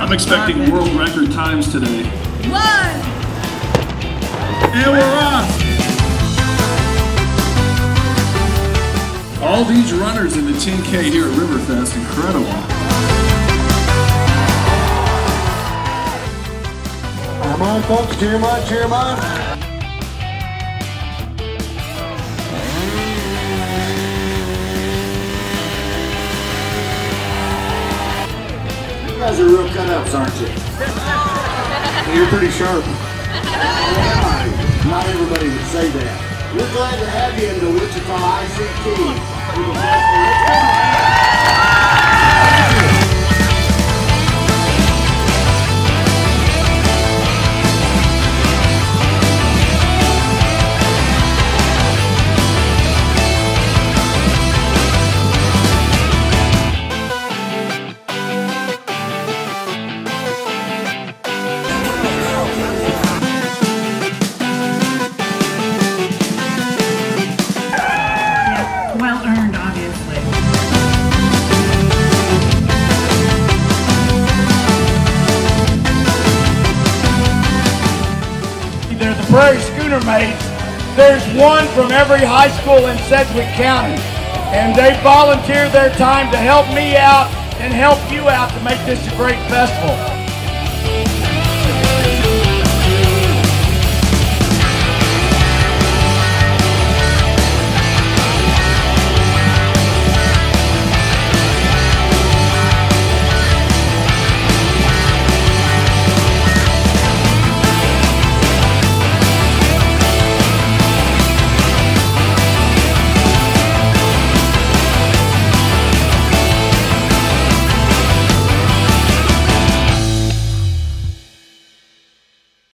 I'm expecting world record times today. 1. And we're off. All these runners in the 10K here at Riverfest, incredible. Come on, folks, cheer 'em on, cheer 'em on. You guys are real cut-ups, aren't you? You're pretty sharp. Not everybody would say that. We're glad to have you in the Wichita ICT. Well earned, obviously. They're the Prairie Schooner Mates. There's one from every high school in Sedgwick County, and they volunteer their time to help me out and help you out to make this a great festival.